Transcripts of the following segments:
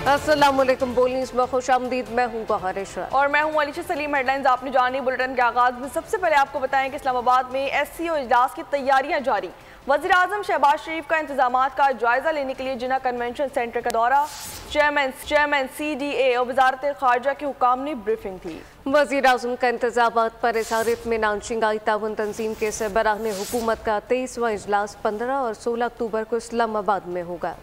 अस्सलामुअलैकुम। बोलिस में खुशामदीद। मैं हूँ बहार इशरा और मैं हूँ अलीशा सलीम। हेडलाइंस आपने जानी। बुलेटिन के आगाज में सबसे पहले आपको बताएं कि इस्लामाबाद में SCO इजलास की तैयारियां जारी। वज़ीर-ए-आज़म शहबाज शरीफ का इंतजामात का जायजा लेने के लिए जिन्ना कन्वेंशन सेंटर का दौरा। चेयरमैन CDA और वजारत खारजा के हुकाम ने ब्रीफिंग थी। वज़ीर-ए-आज़म का इंतजामात पर इज़हार इत्मीनान। शंघाई ताउन तंजीम के सरबराह हुकूमत का 23वां इजलास 15 और 16 अक्टूबर को इस्लामाबाद में होगा।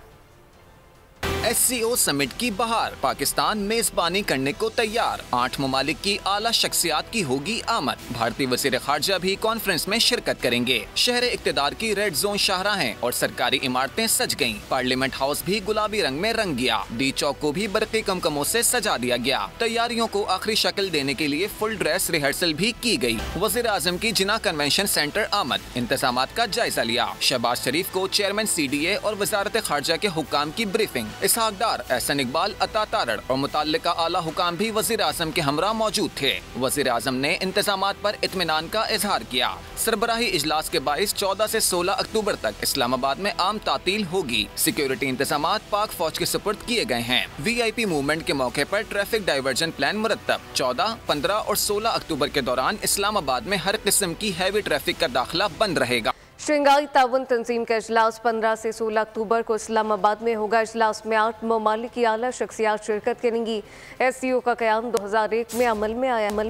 SCO समिट की बहार। पाकिस्तान मेजबानी करने को तैयार। 8 ममालिक की आला शख्सियात की होगी आमद। भारतीय वज़ीर खारजा भी कॉन्फ्रेंस में शिरकत करेंगे। शहर इक़्तिदार की रेड जोन शाहराहें और सरकारी इमारतें सज गईं। पार्लियामेंट हाउस भी गुलाबी रंग में रंग गया। डी चौक को भी बरक़ी कमकमों से सजा दिया गया। तैयारियों को आखिरी शक्ल देने के लिए फुल ड्रेस रिहर्सल भी की गई। वज़ीर-ए-आज़म की जिन्ना कन्वेंशन सेंटर आमद। इंतजामात का जायजा लिया। शहबाज शरीफ को चेयरमैन CDA और वजारत खारजा के हुक्काम की ब्रीफिंग। इसहाकदार, एहसन इकबाल, अता तारड़ और मुतल्लिका आला हुकाम भी वज़ीर-ए-आज़म के हमरा मौजूद थे। वज़ीर-ए-आज़म ने इंतजामात पर इत्मीनान का इजहार किया। सरबराही इजलास के बाइस 14 से 16 अक्टूबर तक इस्लामाबाद में आम तातील होगी। सिक्योरिटी इंतजामात पाक फौज के सुपुर्द किए गए हैं। VIP मूवमेंट के मौके पर ट्रैफिक डाइवर्जन प्लान मुरत्तब। 14, 15 और 16 अक्टूबर के दौरान इस्लामाबाद में हर किस्म की हैवी ट्रैफिक का दाखिला बंद रहेगा। शंघाई ताउन तंजीम का इजलास 15 से 16 अक्टूबर को इस्लामाबाद में होगा। इजलास में 8 ममालिक की आला शख्सियात शिरकत करेंगी। SCO का क़याम 2001 में अमल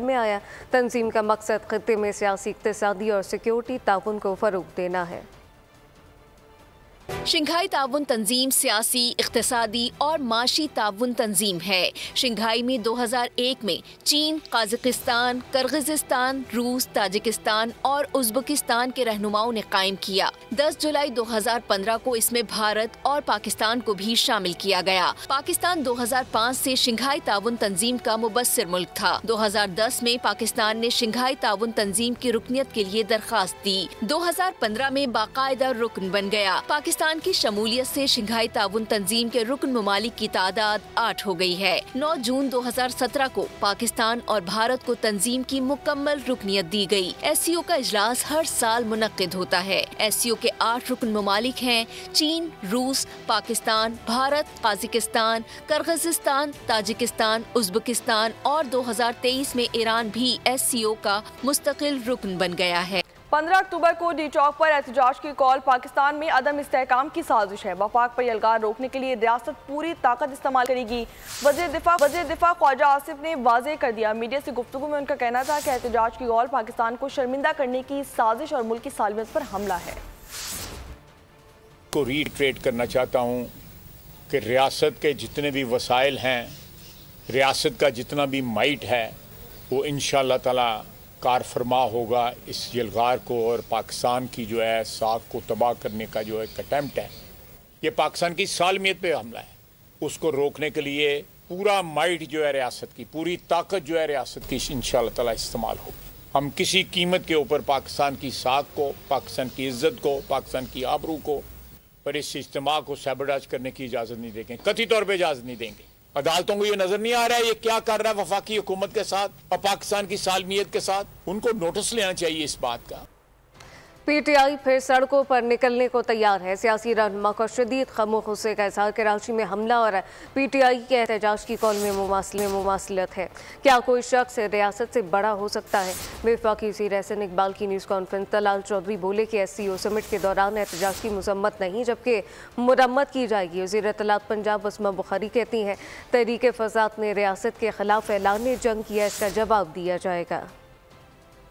में आया। तंजीम का मकसद खत्ते में सियासी, इक़्तिसादी और सिक्योरिटी ताउन को फ़रोग़ देना है। शंघाई ताउन तंजीम सियासी, इक़्तिसादी और माशी ताउन तंजीम है। शंघाई में 2001 में चीन, काज़ाकिस्तान, किर्गिज़स्तान, रूस, ताजिकिस्तान और उज़्बेकिस्तान के रहनुमाओं ने कायम किया। 10 जुलाई 2015 को इसमें भारत और पाकिस्तान को भी शामिल किया गया। पाकिस्तान 2005 से शंघाई ताउन तंजीम का मुबस्सिर मुल्क था। 2010 में पाकिस्तान ने शंघाई ताउन तंजीम की रुकनियत के लिए दरख्वास्त दी। 2015 में बाकायदा रुकन बन गया। पाकिस्तान की शमूलियत से शंघाई ताउन तंजीम के रुकन ममालिक की तादाद 8 हो गई है। 9 जून 2017 को पाकिस्तान और भारत को तंजीम की मुकम्मल रुकनियत दी गई। SCO का इजलास हर साल मुनक्किद होता है। SCO के 8 रुकन ममालिक हैं चीन, रूस, Pakistan, Bharat, Kazakhstan, Kyrgyzstan, Tajikistan, Uzbekistan और 2023 में ईरान भी SCO का मुस्तकिल रुकन बन गया है। 15 अक्टूबर को डी चौक पर एहतजाज की कॉल। पाकिस्तान में अदम इस्तेहकाम की साजिश है। वफाक पर यलगार रोकने के लिए रियासत पूरी ताकत इस्तेमाल करेगी। वज़ीर दिफा ख्वाजा आसिफ ने वाज़ेह कर दिया। मीडिया से गुफ्तगू में उनका कहना था कि एहतजाज की कॉल पाकिस्तान को शर्मिंदा करने की साजिश और मुल्क की सालमियत पर हमला है। को रीट्रेट करना चाहता हूँ कि रियासत के जितने भी वसाइल हैं, रियासत का जितना भी माइट है, वो इंशाअल्लाह ताला कार फरमा होगा इस यलगार को और पाकिस्तान की जो है साख को तबाह करने का जो एक अटैम्प्ट है, ये पाकिस्तान की सालमियत पे हमला है। उसको रोकने के लिए पूरा माइट जो है रियासत की, पूरी ताकत जो है रियासत की इंशाअल्लाह ताला इस्तेमाल होगी। हम किसी कीमत के ऊपर पाकिस्तान की साख को, पाकिस्तान की इज्जत को, पाकिस्तान की आबरू को और इस इज्तिमा को सैबोटाज करने की इजाज़त नहीं देंगे, कतई तौर पर इजाज़त नहीं देंगे। अदालतों को ये नजर नहीं आ रहा है ये क्या कर रहा है वफाकी हुकूमत के साथ और पाकिस्तान की सालमियत के साथ। उनको नोटिस लेना चाहिए इस बात का। PTI फिर सड़कों पर निकलने को तैयार है। सियासी रहनुमा को शदीद ख़म गुस्से का इज़हार। कराची में हमला और PTI के एहतजाज की कॉल में मुमासलत है। क्या कोई शख्स रियासत से बड़ा हो सकता है? वफाकी वज़ीर एहसन इकबाल की न्यूज़ कॉन्फ्रेंस। तलाल चौधरी बोले कि SCO समिट के दौरान एहतजाज की मजम्मत नहीं जबकि मुरम्मत की जाएगी। वज़ीर इत्तलात पंजाब अस्मा बुखारी कहती हैं तहरीक फसाद ने रियासत के खिलाफ ऐलान जंग किया, इसका जवाब दिया जाएगा।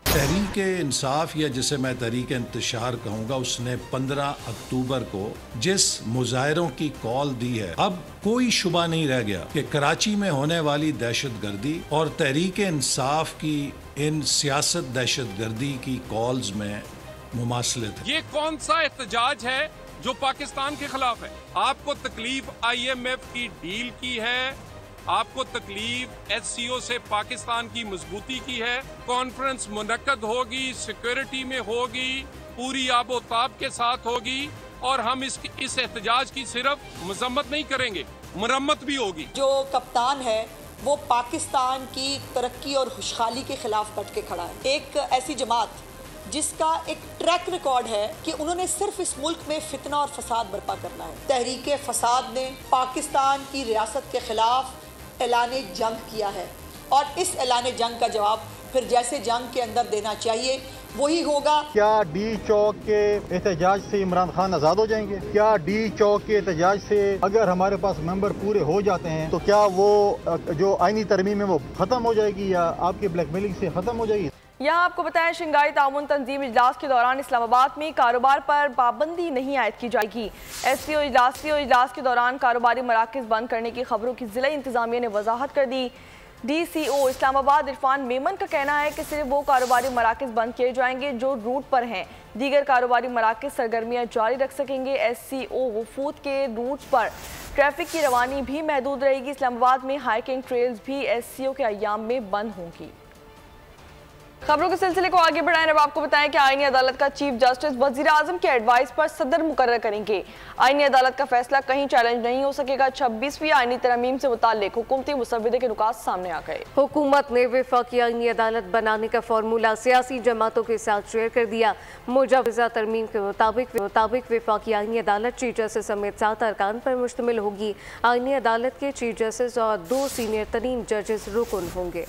तहरीक इंसाफ या जिसे मैं तहरीक इंतशार कहूँगा, उसने 15 अक्टूबर को जिस मुजाहरों की कॉल दी है, अब कोई शुबा नहीं रह गया कि कराची में होने वाली दहशतगर्दी और तहरीक इंसाफ की इन सियासत दहशतगर्दी की कॉल्स में मुमासलत है। ये कौन सा एहतजाज है जो पाकिस्तान के खिलाफ है? आपको तकलीफ IMF की डील की है, आपको तकलीफ SCO से पाकिस्तान की मजबूती की है। कॉन्फ्रेंस मुनक्कद होगी, सिक्योरिटी में होगी, पूरी आबोताब के साथ होगी और हम इस एहतजाज की सिर्फ मजम्मत नहीं करेंगे, मुरम्मत भी होगी। जो कप्तान है वो पाकिस्तान की तरक्की और खुशहाली के खिलाफ डट के खड़ा है। एक ऐसी जमात जिसका एक ट्रैक रिकॉर्ड है कि उन्होंने सिर्फ इस मुल्क में फितना और फसाद बर्पा करना है। तहरीक फसाद ने पाकिस्तान की रियासत के खिलाफ ऐलान जंग किया है और इस ऐलान जंग का जवाब फिर जैसे जंग के अंदर देना चाहिए वही होगा। क्या डी चौक के एहतजाज से इमरान खान आज़ाद हो जाएंगे? क्या डी चौक के एहतजाज से अगर हमारे पास मेंबर पूरे हो जाते हैं तो क्या वो जो आईनी तरमीम है वो ख़त्म हो जाएगी या आपकी ब्लैकमेलिंग से ख़त्म हो जाएगी? यहाँ आपको बताएं, शंघाई ताउन तंजीम इजलास के दौरान इस्लामाबाद में कारोबार पर पाबंदी नहीं आयद की जाएगी। SCO इजलास के दौरान कारोबारी मराकज़ बंद करने की खबरों की ज़िला इंतज़ामिया ने वजाहत कर दी। DCO इस्लामाबाद इरफान मेमन का कहना है कि सिर्फ वो कारोबारी मराकज़ बंद किए जाएंगे जो रूट पर हैं। दीगर कारोबारी मराकज़ सरगर्मियाँ जारी रख सकेंगे। SCO वफूद के रूट्स पर ट्रैफिक की रवानी भी महदूद रहेगी। इस्लामाबाद में हाइकिंग ट्रेल्स भी SCO के अय्याम में बंद होंगी। खबरों के सिलसिले को आगे बढ़ाएं। अब आपको बताएं कि आईनी अदालत का चीफ जस्टिस वजीर आजम के एडवाइस पर सदर मुकर्रर करेंगे। आईनी अदालत का फैसला कहीं चैलेंज नहीं हो सकेगा। 26वीं आईनी तरमीम से मुताल्लिक हुकूमती मुसव्विदे के नुकात सामने आ गए। हुकूमत ने वफाकी आईनी अदालत बनाने का फार्मूला सियासी जमातों के साथ शेयर कर दिया। मुजव्वज़ा तरमीम के मुताबिक वफाकी आईनी अदालत चीफ जस्टिस समेत 7 अरकान पर मुश्तमिल होगी। आईनी अदालत के चीफ जस्टिस और 2 सीनियर तरीन जजेस रुकन होंगे।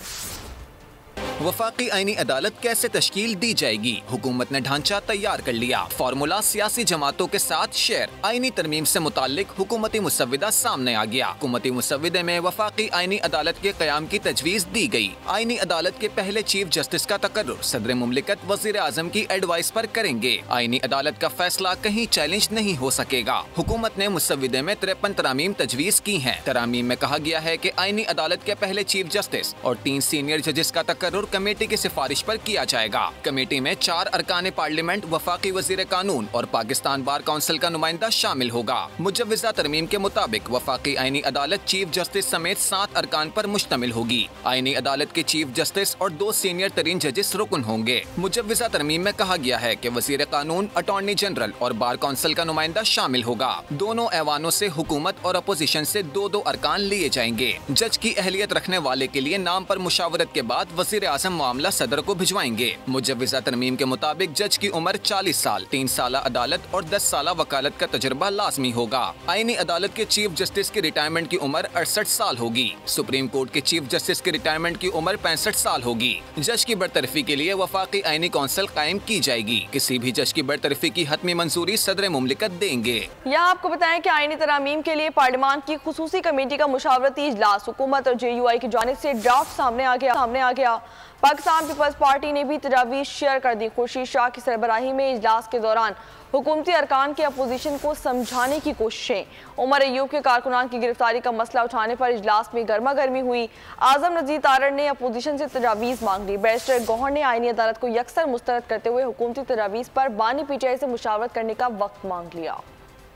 वफाकी आईनी अदालत कैसे तश्कील दी जाएगी? हुकूमत ने ढांचा तैयार कर लिया। फार्मूला सियासी जमातों के साथ शेयर। आईनी तरमीम से मुताल्लिक हुकूमती मुसव्विदा सामने आ गया। हुकूमती मुसव्विदे में वफाकी आईनी अदालत के क़याम की तजवीज़ दी गई। आईनी अदालत के पहले चीफ जस्टिस का तकर्रुर सदर मुमलिकत वज़ीर आज़म की एडवाइस पर करेंगे। आईनी अदालत का फैसला कहीं चैलेंज नहीं हो सकेगा। हुकूमत ने मुसव्विदे में 53 तरामीम तजवीज़ की हैं। तरामीम में कहा गया है कि आईनी अदालत के पहले चीफ जस्टिस और 3 सीनियर जजेस का तकर्रुर कमेटी की सिफारिश पर किया जाएगा। कमेटी में 4 अरकान पार्लियामेंट, वफाकी वजीर कानून और पाकिस्तान बार काउंसिल का नुमाइंदा शामिल होगा। मुजव्वज़ा तरमीम के मुताबिक वफाकी आईनी अदालत चीफ जस्टिस समेत 7 अरकान पर मुश्तमिल होगी। आईनी अदालत के चीफ जस्टिस और 2 सीनियर तरीन जजेस रुकन होंगे। मुजव्वज़ा तरमीम में कहा गया है कि वजीर कानून, अटॉर्नी जनरल और बार काउंसिल का नुमाइंदा शामिल होगा। दोनों ऐवानों से हुकूमत और अपोजिशन से 2-2 अरकान लिए जाएंगे। जज की अहलियत रखने वाले के लिए नाम पर मुशावरत के बाद वजीर आज़म मामला सदर को भिजवाएंगे। मुजव्वज़ा तरमीम के मुताबिक जज की उम्र 40 साल, 3 साल अदालत और 10 साल वकालत का तजुर्बा लाजमी होगा। आईनी अदालत के चीफ जस्टिस की रिटायरमेंट की उम्र 68 साल होगी। सुप्रीम कोर्ट के चीफ जस्टिस की रिटायरमेंट की उम्र 65 साल होगी। जज की बरतरफी के लिए वफाकी आईनी काउंसिल कायम की जाएगी। किसी भी जज की बरतरफी की हतमी मंजूरी सदर मुमलिकत देंगे। यहाँ आपको बताएं कि आईनी तरामीम के लिए पार्लियामान की खुसूसी कमेटी का मुशावरती इजलास हुकूमत और JUI की जानिब से ड्राफ्ट सामने आ गया। पाकिस्तान पीपल्स पार्टी ने भी तजावीज़ शेयर कर दी। खुर्शीद शाह की सरबराही में इजलास के दौरान हुकूमती अरकान के अपोजिशन को समझाने की कोशिशें। उमर अयूब के कारकुनान की गिरफ्तारी का मसला उठाने पर इजलास में गर्मा गर्मी हुई। आजम नज़ीर तारड़ ने अपोजिशन से तजावीज़ मांग ली। बैरिस्टर गौहर ने आईनी अदालत को यकसर मुस्तरद करते हुए हुकूमती तजावीज़ पर बानी PTI से मुशावरत करने का वक्त मांग लिया।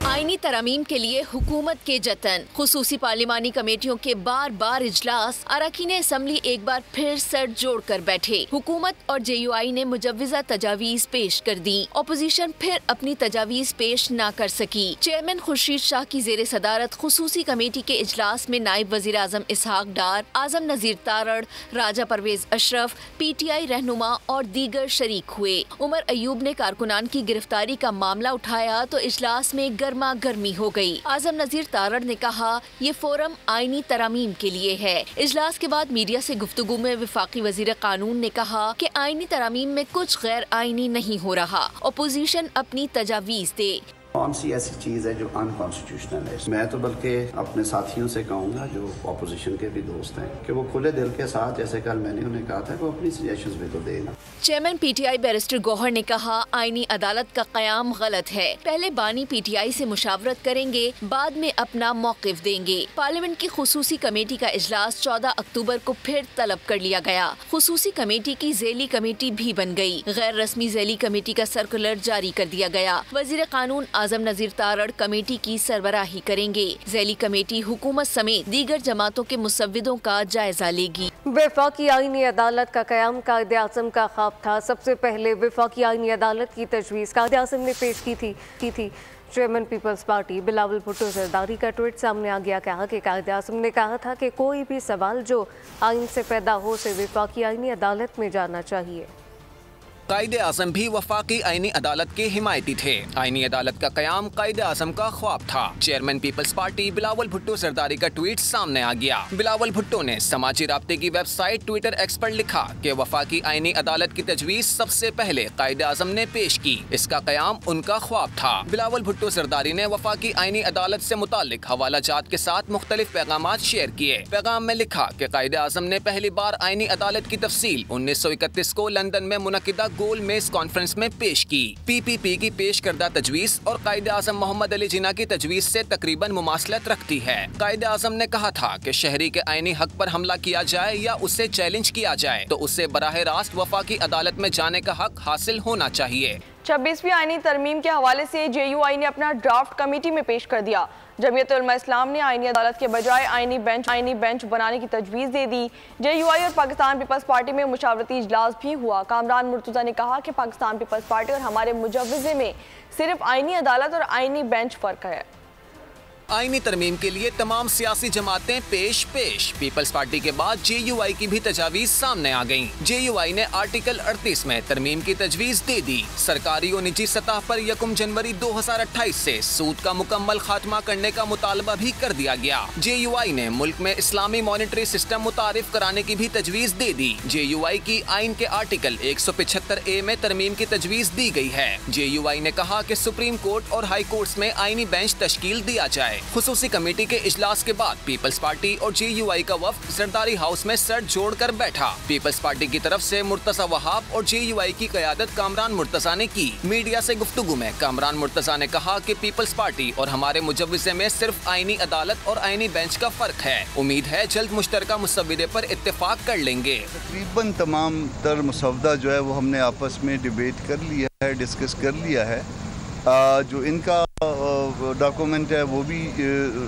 आईनी तरमीम के लिए हुकूमत के जतन। खुसूसी पार्लिमानी कमेटियों के बार इजलास। अरकान असम्बली एक बार फिर सर जोड़ कर बैठे। हुकूमत और JUI ने मुजव्वज़ा तजावीज़ पेश कर दी। अपोजिशन फिर अपनी तजावीज़ पेश न कर सकी। चेयरमैन खुर्शीद शाह की जेर सदारत खुसूसी कमेटी के इजलास में नायब वज़ीर आज़म इसहाक डार, आजम नज़ीर तारड़, राजा परवेज अशरफ, PTI रहनुमा और दीगर शरीक हुए। उमर अयूब ने कारकुनान की गिरफ्तारी का मामला उठाया तो इजलास में गर्मी हो गई। आजम नज़ीर तारड़ ने कहा ये फोरम आईनी तरामीम के लिए है। इजलास के बाद मीडिया से गुफ्तगू में वफाकी वजीर कानून ने कहा कि आईनी तरामीम में कुछ गैर आईनी नहीं हो रहा। अपोजिशन अपनी तजावीज़ दे। कौन सी ऐसी चीज़ है जो अनकॉन्स्टिट्यूशनल है? मैं तो बल्कि अपने साथियों से कहूँगा जो अपोजिशन के भी दोस्त हैं कि वो खुले दिल के साथ, जैसे कल मैंने उन्हें कहा था, वो अपनी सजेशंस भी तो देना। चेयरमैन PTI बैरिस्टर गौहर ने कहा आईनी अदालत का क़याम गलत है। पहले बानी PTI से मुशावरत करेंगे, बाद में अपना मौक़िफ़ देंगे। पार्लियामेंट की खुसूसी कमेटी का इजलास 14 अक्टूबर को फिर तलब कर लिया गया। खुसूसी कमेटी की ज़ेली कमेटी भी बन गई। गैर रस्मी ज़ेली कमेटी का सर्कुलर जारी कर दिया गया। वज़ीर कानून आजम नज़ीर तारड़ कमेटी की सरबराही करेंगे। ज़ेली कमेटी हुकूमत समेत दीगर जमातों के मुसव्विदों का जायजा लेगी। वफाकी आईनी अदालत का क़याम कायदे आज़म का ख्वाब था। सबसे पहले वफाकी आईनी अदालत की तजवीज़ कायदे आज़म ने पेश की थी। Chairman peoples party Bilawal Bhutto Zardari tweet tweet सामने आ गया। कहा कि कायदे आज़म ने कहा था कि कोई भी सवाल जो आइन से पैदा हो उसे वफाकी आईनी अदालत में जाना चाहिए। कायदे आज़म भी वफाकी आईनी अदालत के हिमायती थे। आईनी अदालत का कयाम कायदे आज़म का ख्वाब था। Chairman peoples party Bilawal Bhutto Zardari का ट्वीट सामने आ गया। बिलावल भुट्टो ने समाजी राब्ते की वेबसाइट ट्विटर एक्स पर लिखा कि वफाकी आईनी अदालत की तजवीज़ सबसे पहले कायदे आज़म ने पेश की। इसका कयाम उनका ख्वाब था। बिलावल भुट्टो सरदारी ने वफाकी आईनी अदालत से मुताल्लिक हवाला जात के साथ मुख्तलिफ पैगामात शेयर किए। पैगाम में लिखा कि कायदे आज़म ने पहली बार आईनी अदालत की तफसील 1931 को लंदन में मुनक़िदा गोल मेज कॉन्फ्रेंस में पेश की। PPP की पेश करदा तजवीज़ और कायदे आज़म मोहम्मद अली जिन्ना की तजवीज़ से तकरीबन मुमासलत रखती है। कायदे आज़म ने कहा था कि शहरी के आईनी हक पर हमला किया जाए या उससे चैलेंज किया जाए तो उसे बराह रास्त वफाकी अदालत में जाने का हक हासिल होना चाहिए। 26वीं आईनी तरमीम के हवाले से JUI ने अपना ड्राफ्ट कमेटी में पेश कर दिया। जमीयत उलमा इस्लाम ने आईनी अदालत के बजाय आईनी बेंच बनाने की तजवीज़ दे दी। JUI और पाकिस्तान पीपल्स पार्टी में मुशावरती इजलास भी हुआ। कामरान मुर्तज़ा ने कहा कि पाकिस्तान पीपल्स पार्टी और हमारे मुजव्विज़े में सिर्फ आईनी अदालत और आईनी बेंच फ़र्क है। आईनी तरमीम के लिए तमाम सियासी जमातें पेश। पीपल्स पार्टी के बाद JUI की भी तजावीज़ सामने आ गईं। JUI ने आर्टिकल 38 में तरमीम की तजवीज़ दे दी। सरकारी और निजी सतह पर 1 जनवरी 2028 से सूद का मुकम्मल खात्मा करने का मुतालबा भी कर दिया गया। JUI ने मुल्क में इस्लामी मॉनिटरी सिस्टम मुतारिफ कराने की भी तजवीज़ दे दी। JUI की आइन के आर्टिकल 175A में तरमीम की तजवीज़ दी गई है। JUI ने कहा कि सुप्रीम कोर्ट और हाई कोर्ट्स में आईनी बेंच तश्कील दिया जाए। खुसूसी कमेटी के इजलास के बाद पीपल्स पार्टी और JUI का वफ्द सरदारी हाउस में सर जोड़कर बैठा। पीपल्स पार्टी की तरफ से मुर्तज़ा वहाब और JUI की क़यादत कामरान मुर्तज़ा ने की। मीडिया से गुफ्तगू में कामरान मुर्तज़ा ने कहा कि पीपल्स पार्टी और हमारे मुजव्विज़े में सिर्फ आईनी अदालत और आईनी बेंच का फर्क है। उम्मीद है जल्द मुश्तरका मुसव्विदे पर इत्तेफाक कर लेंगे। तकरीबन तमाम तर मुसव्वदा जो है वो हमने आपस में डिबेट कर लिया है, डिस्कस कर लिया है। जो इनका डॉक्यूमेंट है वो भी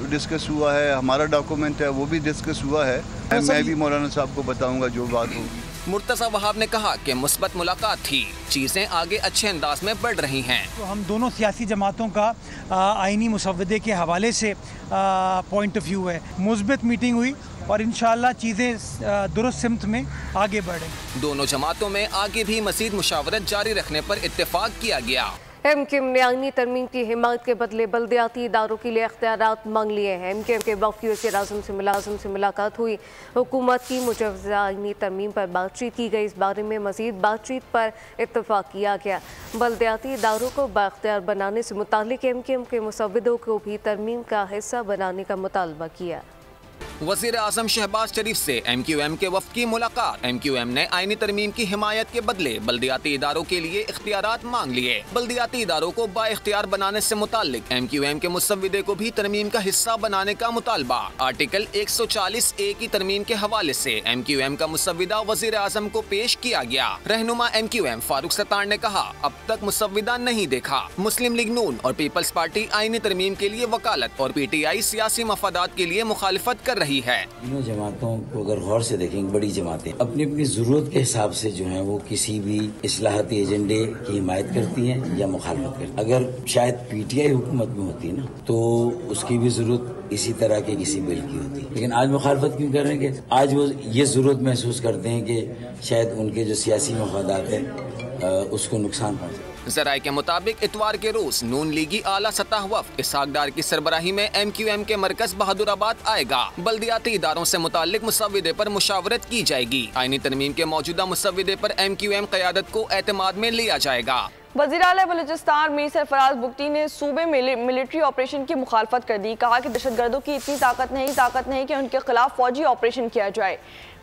डिस्कस हुआ है, हमारा डॉक्यूमेंट है वो भी डिस्कस हुआ है। मैं भी मौलाना साहब को बताऊंगा जो बात होगी। मुर्तज़ा वहाब ने कहा कि मुस्बत मुलाकात थी, चीज़ें आगे अच्छे अंदाज में बढ़ रही हैं। तो हम दोनों सियासी जमातों का आईनी मुसव्वदे के हवाले से पॉइंट ऑफ व्यू है। मुस्बत मीटिंग हुई और इंशाअल्लाह चीज़ें दुरुस्त सिमत में आगे बढ़ें। दोनों जमातों में आगे भी मज़ीद मुशावरत जारी रखने पर इत्तेफाक किया गया। MQM ने आईनी तरमीम की हिमायत के बदले बल्दियाती इदारों के लिए अख्तियारात मांग लिए हैं। MQM के वफ़द वज़ीर आज़म से मुलाकात हुई। हुकूमत की मुजव्वज़ा आईनी तरमीम पर बातचीत की गई। इस बारे में मज़ीद बातचीत पर इत्तफ़ाक़ किया गया। बल्दियाती इदारों को बाख्तियार बनाने से मुताल्लिक़ MQM के मुसव्विदों को भी तरमीम का हिस्सा बनाने का मुतालबा किया। वज़ीर आज़म शहबाज शरीफ से MQM के वफ़द की मुलाकात। MQM ने आईनी तरमीम की हिमायत के बदले बल्दियाती इदारों के लिए इख्तियारात मांग लिए। बल्दियाती इदारों को बाइख्तियार बनाने से मुताल्लिक MQM के मुसव्विदे को भी तरमीम का हिस्सा बनाने का मुतालबा। आर्टिकल 140A की तरमीम के हवाले से MQM का मुसव्विदा वज़ीर आज़म को पेश किया गया। रहनुमा MQM फारूक सत्तार ने कहा, अब तक मुसव्विदा नहीं देखा। मुस्लिम लीग नून और पीपल्स पार्टी आईनी तरमीम के लिए वकालत और PTI सियासी मफादात के लिए मुखालिफत कर रही है। तीनों जमातों को अगर गौर से देखेंगे, बड़ी जमातें अपनी अपनी जरूरत के हिसाब से जो है वो किसी भी इस्लाहती एजेंडे की हिमायत करती हैं या मुखालफत करती हैं। अगर शायद PTI हुकूमत में होती है ना तो उसकी भी जरूरत इसी तरह के किसी बिल की होती है, लेकिन आज मुखालफत क्यों कर रहे हैं कि आज वो ये जरूरत महसूस करते हैं कि शायद उनके जो सियासी मफादात है उसको नुकसान पहुँचे। ज़राए के मुताबिक इतवार के रोज नून लीगी आला सतह वफ़द इसहाक डार की सरबराही में MQM के मरकज बहादुराबाद आएगा। बल्दियाती इदारों से मुताल्लिक मुसव्विदे पर मुशावरत की जाएगी। आईनी तरमीम के मौजूदा मुसव्विदे पर MQM क़यादत को एतमाद में लिया जाएगा। वज़ीर आला बलूचिस्तान मीर सरफराज बुगटी ने सूबे में मिलिट्री ऑपरेशन की मुखालफत कर दी। कहा कि दहशतगर्दों की इतनी ताकत नहीं कि उनके खिलाफ फौजी ऑपरेशन किया जाए।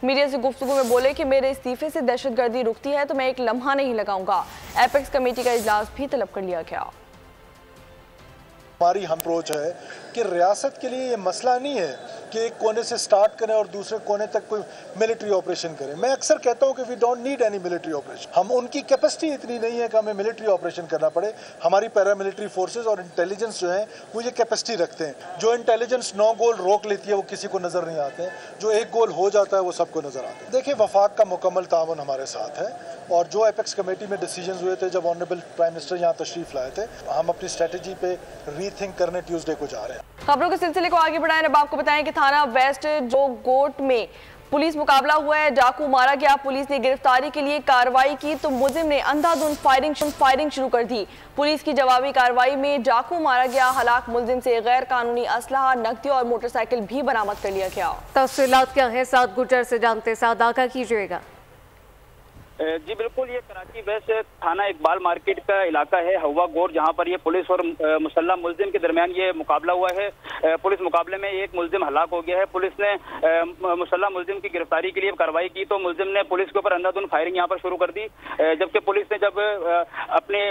मीडिया से गुफ्तगू में बोले कि मेरे इस्तीफे से दहशतगर्दी रुकती है तो मैं एक लम्हा नहीं लगाऊंगा। एपेक्स कमेटी का इजलास भी तलब कर लिया गया। हमारी हम अप्रोच है कि रियासत के लिए ये मसला नहीं है कि एक कोने से स्टार्ट करें और दूसरे कोने तक कोई मिलिट्री ऑपरेशन करें। मैं अक्सर कहता हूं कि we don't need any military operation. हम उनकी कैपेसिटी इतनी नहीं है कि हमें मिलिट्री ऑपरेशन करना पड़े। हमारी पैरामिलिट्री फोर्सेस और इंटेलिजेंस जो है वो ये कैपेसिटी रखते हैं। जो इंटेलिजेंस 9 गोल रोक लेती है वो किसी को नजर नहीं आते हैं, जो एक गोल हो जाता है वो सबको नजर आता है। देखिए, वफाक का मुकम्मल ताउन हमारे साथ है और जो एपेक्स कमेटी में डिसीजन हुए थे जब ऑनरेबल प्राइम मिनिस्टर यहाँ तशरीफ लाए थे, हम अपनी स्ट्रेटेजी पे रीथिंक करने ट्यूसडे को जा रहे हैं। खबरों के सिलसिले को आगे बढ़ाएं। अब आपको बताएं कि थाना वेस्ट जो गोट में पुलिस मुकाबला हुआ है, डाकू मारा गया। पुलिस ने गिरफ्तारी के लिए कार्रवाई की तो मुलजिम ने अंधाधुंध फायरिंग शुरू कर दी। पुलिस की जवाबी कार्रवाई में डाकू मारा गया। हलाक मुलजिम से गैर कानूनी असलहा, नकदी और मोटरसाइकिल भी बरामद कर लिया गया। तफसीलात क्या है साद गुजर से जानते साद आगाह कीजिएगा। जी बिल्कुल, ये कराची वेस्ट थाना इकबाल मार्केट का इलाका है, हवा गोर, जहां पर ये पुलिस और मुसल्लह मुलजिम के दरमियान ये मुकाबला हुआ है। पुलिस मुकाबले में एक मुलजिम हलाक हो गया है। पुलिस ने मुसल्लह मुलजिम की गिरफ्तारी के लिए कार्रवाई की तो मुलजिम ने पुलिस के ऊपर अंधाधुंध फायरिंग यहाँ पर शुरू कर दी। जबकि पुलिस ने जब अपने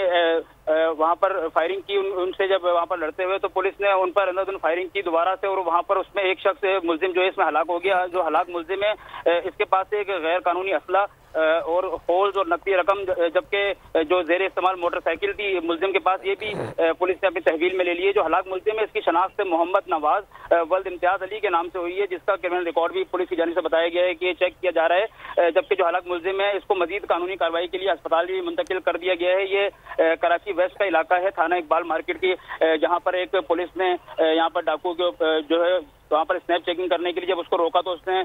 वहां पर फायरिंग की, उनसे जब वहां पर लड़ते हुए तो पुलिस ने उन पर अंधाधुंध फायरिंग की दोबारा से, और वहां पर उसमें एक शख्स मुलजिम जो है इसमें हलाक हो गया। जो हलाक मुलजिम है इसके पास से एक गैर कानूनी असला और होल्स और नकदी रकम, जबकि जो जेर इस्तेमाल मोटरसाइकिल थी मुलजिम के पास, ये भी पुलिस ने अपनी तहवील में ले ली है। जो हलाक मुलजिम है इसकी शनाख्त मोहम्मद नवाज वल्द इम्तियाज अली के नाम से हुई है, जिसका क्रिमिनल रिकॉर्ड भी पुलिस की जानिब से बताया गया है कि ये चेक किया जा रहा है। जबकि जो हलाक मुलजिम है इसको मजीद कानूनी कार्रवाई के लिए अस्पताल भी मुंतकिल कर दिया गया है। ये कराची वेस्ट का इलाका है, थाना इकबाल मार्केट की, जहाँ पर एक पुलिस ने यहाँ पर डाकू के जो है वहाँ पर स्नैप चेकिंग करने के लिए जब उसको रोका तो उसने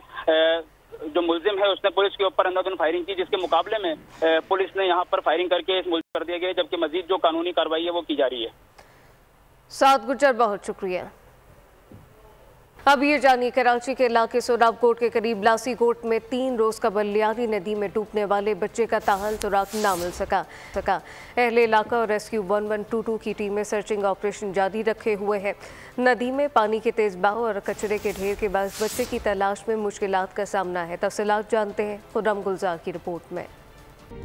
जो मुलजिम है उसने पुलिस के ऊपर अंधाधुंध फायरिंग की, जिसके मुकाबले में पुलिस ने यहाँ पर फायरिंग करके इस मुलजिम कर दिया गया। जबकि मजीद जो कानूनी कार्रवाई है वो की जा रही है। साद गुजर, बहुत शुक्रिया। अब ये जानिए, कराची के इलाके सोराबकोट के करीब लासी कोट में 3 रोज कबल लियारी नदी में डूबने वाले बच्चे का ताहाल सुराग ना मिल सका। अहले इलाका और रेस्क्यू 1122 की टीमें सर्चिंग ऑपरेशन जारी रखे हुए हैं। नदी में पानी के तेज बहाव और कचरे के ढेर के बाद बच्चे की तलाश में मुश्किलात का सामना है। तफसीलात जानते हैं खुर्रम गुलजार की रिपोर्ट में।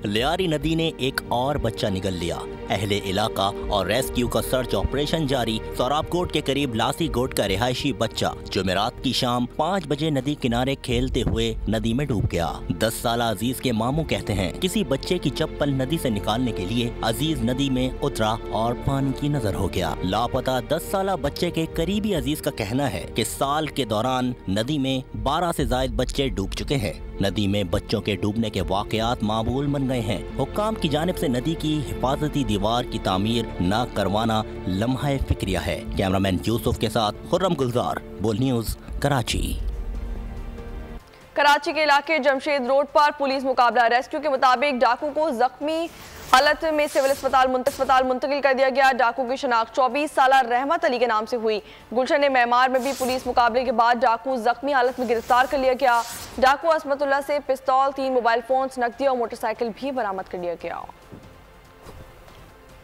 लियारी नदी ने एक और बच्चा निगल लिया। अहले इलाका और रेस्क्यू का सर्च ऑपरेशन जारी। सोराबकोट के करीब लासी गोट का रिहायशी बच्चा जुमेरात की शाम 5 बजे नदी किनारे खेलते हुए नदी में डूब गया। 10 साल अजीज के मामू कहते हैं किसी बच्चे की चप्पल नदी से निकालने के लिए अजीज नदी में उतरा और पानी की नजर हो गया। लापता 10 साल बच्चे के करीबी अजीज का कहना है कि साल के दौरान नदी में 12 से ज्यादा बच्चे डूब चुके हैं। नदी में बच्चों के डूबने के वाकयात मामूल बन गए हैं। हुक्काम की जानिब से नदी की हिफाजती दीवार की तामीर न करवाना लम्हा फिक्रिया है। कैमरामैन यूसुफ के साथ खुर्रम गुलजार, बोल न्यूज, कराची। कराची के इलाके जमशेद रोड पर पुलिस मुकाबला। रेस्क्यू के मुताबिक डाकू को जख्मी हालत में सिविल अस्पताल मुंतकिल कर दिया गया। डाकू की शनाख्त 24 साल रहमत अली के नाम से हुई। गुलशन मेमार में भी पुलिस मुकाबले के बाद डाकू जख्मी हालत में गिरफ्तार कर लिया गया। डाकू असमतुल्लाह से पिस्तौल, 3 मोबाइल फोन्स, नकदी और मोटरसाइकिल भी बरामद कर लिया गया।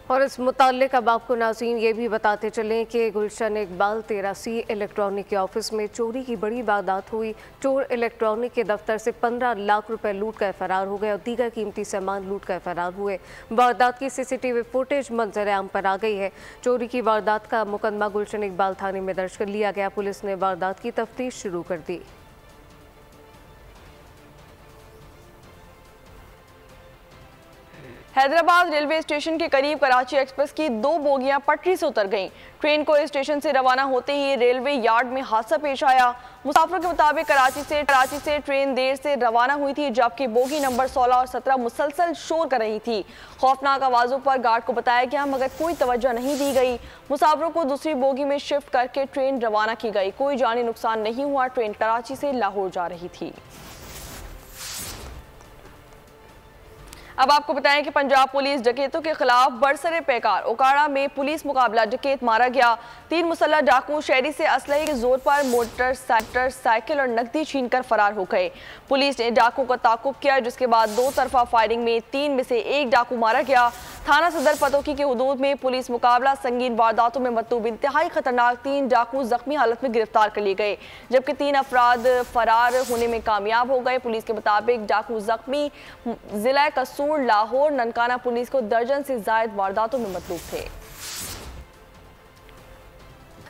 और इस मुताल्लिक अब आपको नाज़रीन ये भी बताते चलें कि गुलशन इकबाल 13C इलेक्ट्रॉनिक के ऑफिस में चोरी की बड़ी वारदात हुई। चोर इलेक्ट्रॉनिक के दफ्तर से 15 लाख रुपए लूट कर फरार हो गए और दीगर कीमती सामान लूट कर फरार हुए। वारदात की CCTV फुटेज मंजर आम पर आ गई है। चोरी की वारदात का मुकदमा गुलशन इकबाल थाने में दर्ज कर लिया गया। पुलिस ने वारदात की तफ्तीश शुरू कर दी। हैदराबाद रेलवे स्टेशन के करीब कराची एक्सप्रेस की 2 बोगियां पटरी से उतर गईं। ट्रेन को स्टेशन से रवाना होते ही रेलवे यार्ड में हादसा पेश आया। मुसाफिरों के मुताबिक कराची से ट्रेन देर से रवाना हुई थी, जबकि बोगी नंबर 16 और 17 मुसलसल शोर कर रही थी। खौफनाक आवाज़ों पर गार्ड को बताया गया मगर कोई तवज्जो नहीं दी गई। मुसाफिरों को दूसरी बोगी में शिफ्ट करके ट्रेन रवाना की गई। कोई जानी नुकसान नहीं हुआ। ट्रेन कराची से लाहौर जा रही थी। अब आपको बताएं कि पंजाब पुलिस डकैतों के खिलाफ बरसरे पैकार। ओकाड़ा में पुलिस मुकाबला, डकैत मारा गया। 3 मुसल्लह डाकू शहरी से असलहे के जोर पर मोटरसाइकिल और नकदी छीनकर फरार हो गए। पुलिस ने डाकू का ताकुब किया, जिसके बाद 2 तरफा फायरिंग में 3 में से 1 डाकू मारा गया। थाना सदर पतोकी के हुदूद में पुलिस मुकाबला। संगीन वारदातों में मतलूब इंतहाई खतरनाक 3 डाकू जख्मी हालत में गिरफ्तार कर लिए गए, जबकि 3 अफराद फरार होने में कामयाब हो गए। पुलिस के मुताबिक डाकू जख्मी जिला कसूर, लाहौर, ननकाना पुलिस को दर्जन से ज्यादा वारदातों में मतलूब थे।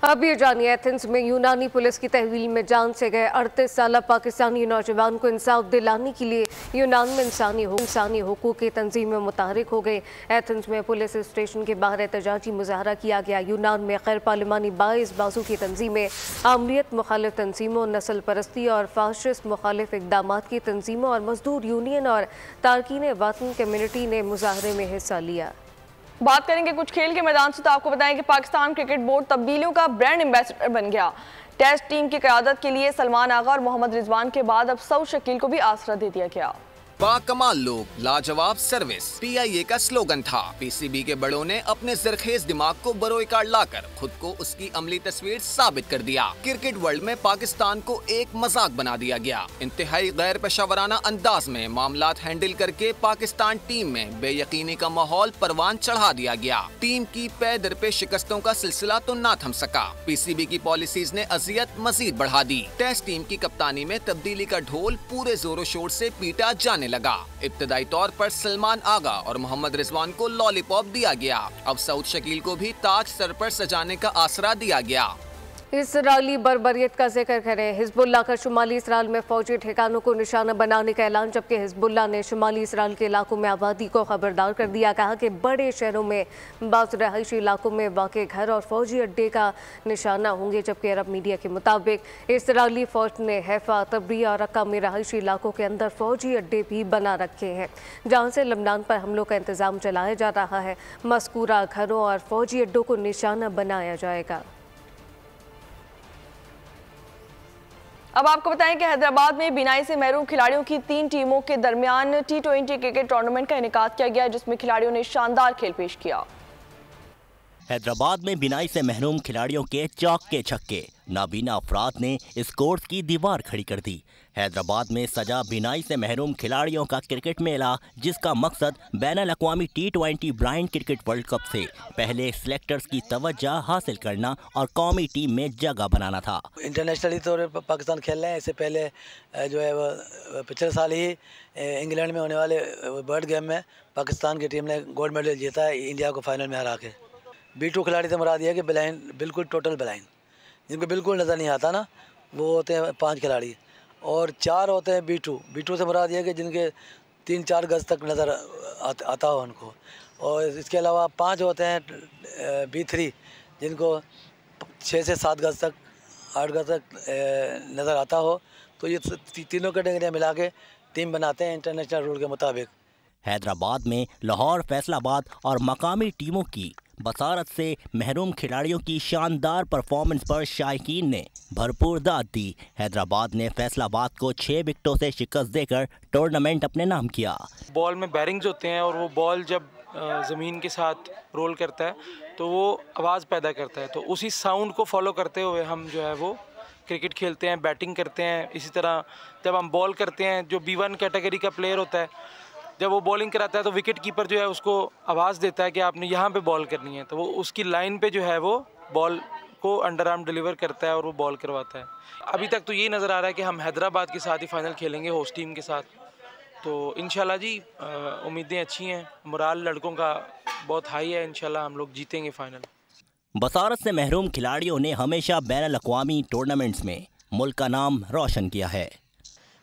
अब ये जानिए, एथेंस में यूनानी पुलिस की तहवील में जान से गए 38 साल पाकिस्तानी नौजवान को इंसाफ दिलाने के लिए यूनान में इंसानी हुकूक की तंजीम में मुतहरिक हो गए। एथेंस में पुलिस स्टेशन के बाहर एहतजाजी मुजाहरा किया गया। यूनान में गैर पार्लिमानी 22 बाजू की तंजीमें, आमरीत मुखालिफ तंजीमों, नस्ल परस्ती और फाशिस्ट मुखालिफ इकदाम की तंजीमों और मजदूर यूनियन और तारकीन वतन कम्यूनिटी ने मुजाहरे में हिस्सा लिया। बात करेंगे कुछ खेल के मैदान से, तो आपको बताएं कि पाकिस्तान क्रिकेट बोर्ड तब्दीलियों का ब्रांड एम्बेसडर बन गया। टेस्ट टीम की क़यादत के लिए सलमान आगा और मोहम्मद रिजवान के बाद अब सऊद शकील को भी आसरा दे दिया गया। बाकमाल लोग, लाजवाब सर्विस PIA का स्लोगन था। PCB के बड़ों ने अपने जरखेज दिमाग को बरोएकार लाकर खुद को उसकी अमली तस्वीर साबित कर दिया। क्रिकेट वर्ल्ड में पाकिस्तान को एक मजाक बना दिया गया। इंतहाई गैर पेशावराना अंदाज में मामलात हैंडल करके पाकिस्तान टीम में बेयकीनी का माहौल परवान चढ़ा दिया गया। टीम की पे दर पे शिकस्तों का सिलसिला तो ना थम सका। PCB की पॉलिसीज ने अजियत मजीद बढ़ा दी। टेस्ट टीम की कप्तानी में तब्दीली का ढोल पूरे जोरों शोर से पीटा जाने लगा। इब्तदाई तौर पर सलमान आगा और मोहम्मद रिजवान को लॉलीपॉप दिया गया। अब सऊद शकील को भी ताज सर पर सजाने का आसरा दिया गया। इसराइली बर्बरियत का जिक्र करें। हिजबुल्लाह का शुमाली इसराइल में फौजी ठिकानों को निशाना बनाने का ऐलान, जबकि हिजबुल्लाह ने शुमाली इसराइल के इलाकों में आबादी को खबरदार कर दिया। कहा कि बड़े शहरों में बाज़ रहायशी इलाकों में वाक़े घर और फौजी अड्डे का निशाना होंगे। जबकि अरब मीडिया के मुताबिक इसराइली फौज ने हैफा, तब्रिया और रक्का में रहायशी इलाकों के अंदर फौजी अड्डे भी बना रखे हैं, जहाँ से लबनान पर हमलों का इंतज़ाम चलाया जा रहा है। मज़कूरा घरों और फौजी अड्डों को निशाना बनाया जाएगा। अब आपको बताएं कि हैदराबाद में बिनाई से महरूम खिलाड़ियों की 3 टीमों के दरमियान T20 क्रिकेट टूर्नामेंट का इनेकाद किया गया, जिसमें खिलाड़ियों ने शानदार खेल पेश किया। हैदराबाद में बिनाई से महरूम खिलाड़ियों के चौके छक्के, नाबीना अफराद ने इस कोर्स की दीवार खड़ी कर दी। हैदराबाद में सजा बिनाई से महरूम खिलाड़ियों का क्रिकेट मेला, जिसका मकसद बैनुल अक़वामी T20 blind cricket world cup से पहले सिलेक्टर्स की तवज्जो हासिल करना और कौमी टीम में जगह बनाना था। इंटरनेशनली तौर पर पाकिस्तान खेल रहे हैं। इससे पहले जो है वो पिछले साल ही इंग्लैंड में होने वाले वर्ल्ड गेम में पाकिस्तान की टीम ने गोल्ड मेडल जीता है, इंडिया को फाइनल में हरा के। B2 खिलाड़ी से मुराद है कि ब्लाइंड, बिल्कुल टोटल ब्लाइंड, जिनको बिल्कुल नज़र नहीं आता ना, वो होते हैं 5 खिलाड़ी, और 4 होते हैं B2 से मुराद है कि जिनके 3-4 गज तक नज़र आता हो उनको, और इसके अलावा 5 होते हैं B3 जिनको 6 से 7 गज तक, 8 गज तक नज़र आता हो। तो ये तीनों कैटेगरियाँ मिला के टीम बनाते हैं इंटरनेशनल रूल के मुताबिक। हैदराबाद में लाहौर, फैसलाबाद और मकामी टीमों की बसारत से महरूम खिलाड़ियों की शानदार परफॉर्मेंस पर शायकीन ने भरपूर दाद दी। हैदराबाद ने फैसलाबाद को 6 विकेटों से शिकस्त देकर टूर्नामेंट अपने नाम किया। बॉल में बैरिंग्स होते हैं और वो बॉल जब ज़मीन के साथ रोल करता है तो वो आवाज़ पैदा करता है, तो उसी साउंड को फॉलो करते हुए हम जो है वो क्रिकेट खेलते हैं, बैटिंग करते हैं। इसी तरह जब हम बॉल करते हैं, जो B1 कैटेगरी का प्लेयर होता है, जब वो बॉलिंग कराता है तो विकेट कीपर जो है उसको आवाज़ देता है कि आपने यहाँ पे बॉल करनी है, तो वो उसकी लाइन पे जो है वो बॉल को अंडर आर्म डिलीवर करता है और वो बॉल करवाता है। अभी तक तो ये नज़र आ रहा है कि हम हैदराबाद के साथ ही फाइनल खेलेंगे, होस्ट टीम के साथ। तो इंशाल्लाह जी उम्मीदें अच्छी हैं, मोराल लड़कों का बहुत हाई है, इंशाल्लाह हम लोग जीतेंगे फाइनल। बसारत से महरूम खिलाड़ियों ने हमेशा बैनुल अक़वामी टूर्नामेंट्स में मुल्क का नाम रोशन किया है।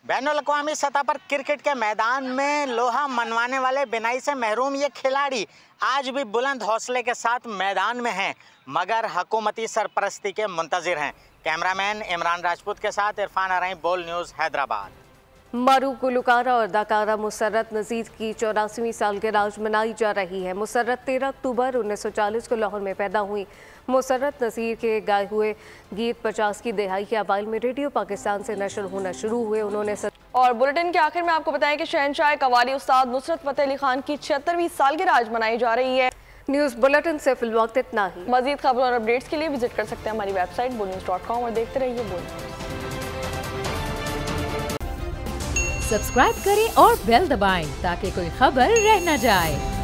बैनुल अक़वामी सतह पर क्रिकेट के मैदान में लोहा मनवाने वाले बिनाई से महरूम ये खिलाड़ी आज भी बुलंद हौसले के साथ मैदान में हैं, मगर हुकूमती सरपरस्ती के मुंतज़िर हैं। कैमरामैन इमरान राजपूत के साथ इरफान अरई, बोल न्यूज़, हैदराबाद। मरूफ गुलकारा और अदाकारा मुसर्रत नज़ीर की 84वीं सालगिरह आज मनाई जा रही है। मुसर्रत 13 अक्टूबर 1940 को लाहौर में पैदा हुई। मुसर्रत नज़ीर के गाए हुए गीत 50 की दहाई के अवाइल में रेडियो पाकिस्तान से नशर होना शुरू हुए। उन्होंने और बुलेटिन के आखिर में आपको बताएं कि शहनशाह कवाली उस्ताद नुसरत फतेह अली खान की 76वीं सालगिरह आज मनाई जा रही है। न्यूज़ बुलेटिन से फिलवक्त इतना ही। मज़ीद खबरों और अपडेट्स के लिए विजिट कर सकते हैं हमारी वेबसाइट bonews.com और देखते रहिए बोल। सब्सक्राइब करें और बेल दबाएं ताकि कोई खबर रह न जाए।